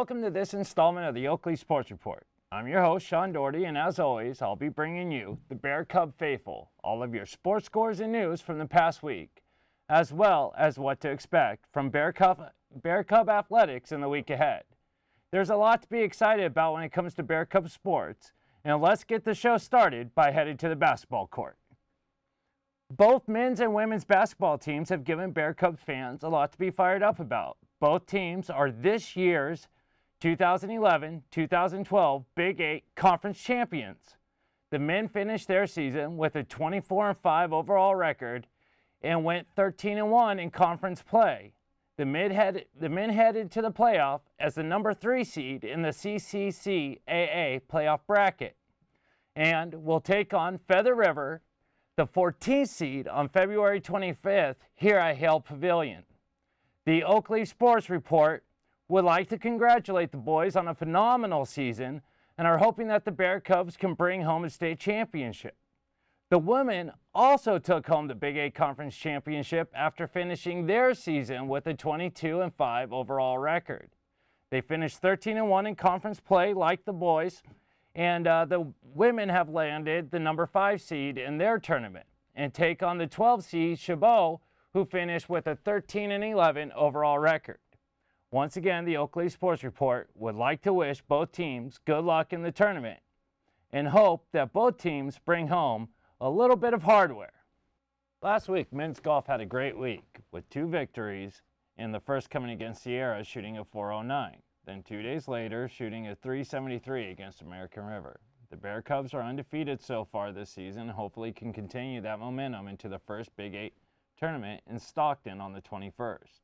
welcome to this installment of the Oakley Sports Report. I'm your host, Sean Doherty, and as always, I'll be bringing you, the Bear Cub faithful, all of your sports scores and news from the past week, as well as what to expect from Bear Cub athletics in the week ahead. There's a lot to be excited about when it comes to Bear Cub sports, and let's get the show started by heading to the basketball court. Both men's and women's basketball teams have given Bear Cub fans a lot to be fired up about. Both teams are this year's 2011-2012 Big 8 Conference champions. The men finished their season with a 24-5 overall record and went 13-1 in conference play. The men headed to the playoff as the number 3 seed in the CCCAA playoff bracket and will take on Feather River, the 14th seed, on February 25th here at Hale Pavilion. The Oakley Sports Report would like to congratulate the boys on a phenomenal season and are hoping that the Bear Cubs can bring home a state championship. The women also took home the Big 8 Conference Championship after finishing their season with a 22-5 overall record. They finished 13-1 in conference play like the boys, and the women have landed the number 5 seed in their tournament and take on the 12 seed Chabot, who finished with a 13-11 overall record. Once again, the Oakley Sports Report would like to wish both teams good luck in the tournament and hope that both teams bring home a little bit of hardware. Last week, men's golf had a great week with 2 victories, and the first coming against Sierra shooting a .409. Then 2 days later, shooting a .373 against American River. The Bear Cubs are undefeated so far this season and hopefully can continue that momentum into the first Big 8 tournament in Stockton on the 21st.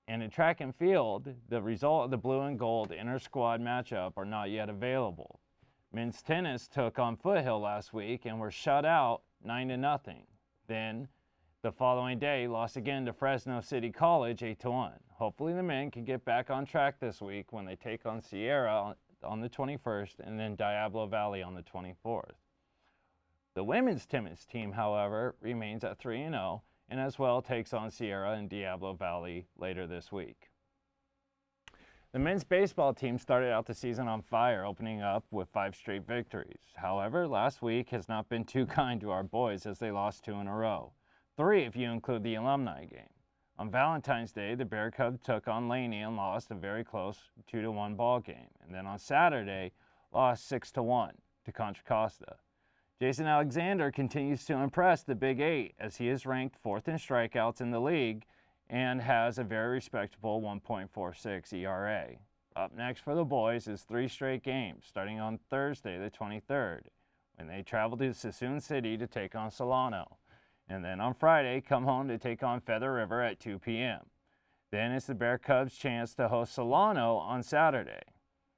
And in track and field, the result of the blue and gold inter-squad matchup are not yet available. Men's tennis took on Foothill last week and were shut out 9-0. Then, the following day, lost again to Fresno City College 8-1. Hopefully the men can get back on track this week when they take on Sierra on the 21st and then Diablo Valley on the 24th. The women's tennis team, however, remains at 3-0 and as well takes on Sierra and Diablo Valley later this week. The men's baseball team started out the season on fire, opening up with 5 straight victories. However, last week has not been too kind to our boys as they lost 2 in a row. 3 if you include the alumni game. On Valentine's Day, the Bear Cubs took on Laney and lost a very close 2-1 ball game. And then on Saturday, lost 6-1 to Contra Costa. Jason Alexander continues to impress the Big 8 as he is ranked 4th in strikeouts in the league and has a very respectable 1.46 ERA. Up next for the boys is 3 straight games, starting on Thursday the 23rd, when they travel to Sassoon City to take on Solano. And then on Friday, come home to take on Feather River at 2 p.m. Then it's the Bear Cubs' chance to host Solano on Saturday.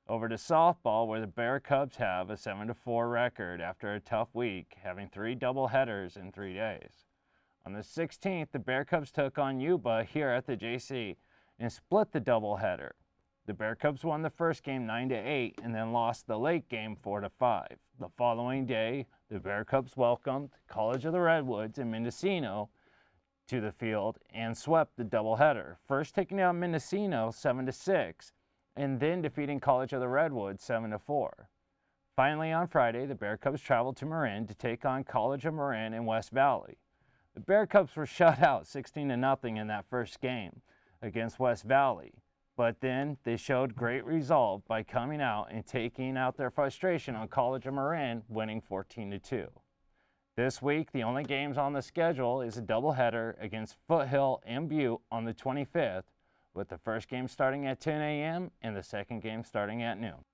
Over to softball, where the Bear Cubs have a 7-4 record after a tough week, having 3 doubleheaders in 3 days. On the 16th, the Bear Cubs took on Yuba here at the JC and split the doubleheader. The Bear Cubs won the first game 9-8 and then lost the late game 4-5. The following day, the Bear Cubs welcomed College of the Redwoods in Mendocino to the field and swept the doubleheader, first taking out Mendocino 7-6 and then defeating College of the Redwoods 7-4. Finally, on Friday, the Bear Cubs traveled to Marin to take on College of Marin in West Valley. The Bear Cubs were shut out 16-0 in that first game against West Valley, but then they showed great resolve by coming out and taking out their frustration on College of Marin, winning 14-2. This week, the only games on the schedule is a doubleheader against Foothill and Butte on the 25th, with the first game starting at 10 a.m. and the second game starting at noon.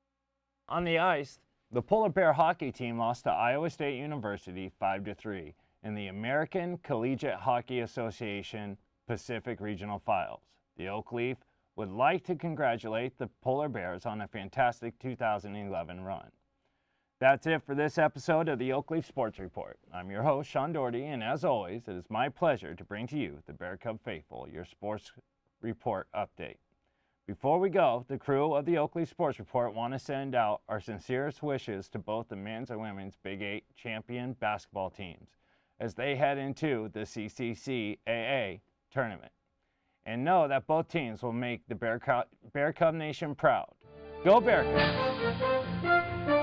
On the ice, the Polar Bear hockey team lost to Iowa State University 5-3 in the American Collegiate Hockey Association Pacific Regional Finals. The Oak Leaf would like to congratulate the Polar Bears on a fantastic 2011 run. That's it for this episode of the Oak Leaf Sports Report. I'm your host, Sean Doherty, and as always, it is my pleasure to bring to you, the Bear Cub faithful, your sports report update. Before we go, the crew of the Oakley Sports Report want to send out our sincerest wishes to both the men's and women's Big 8 champion basketball teams as they head into the CCCAA tournament. and know that both teams will make the Bear Cub Nation proud. Go Bear Cubs!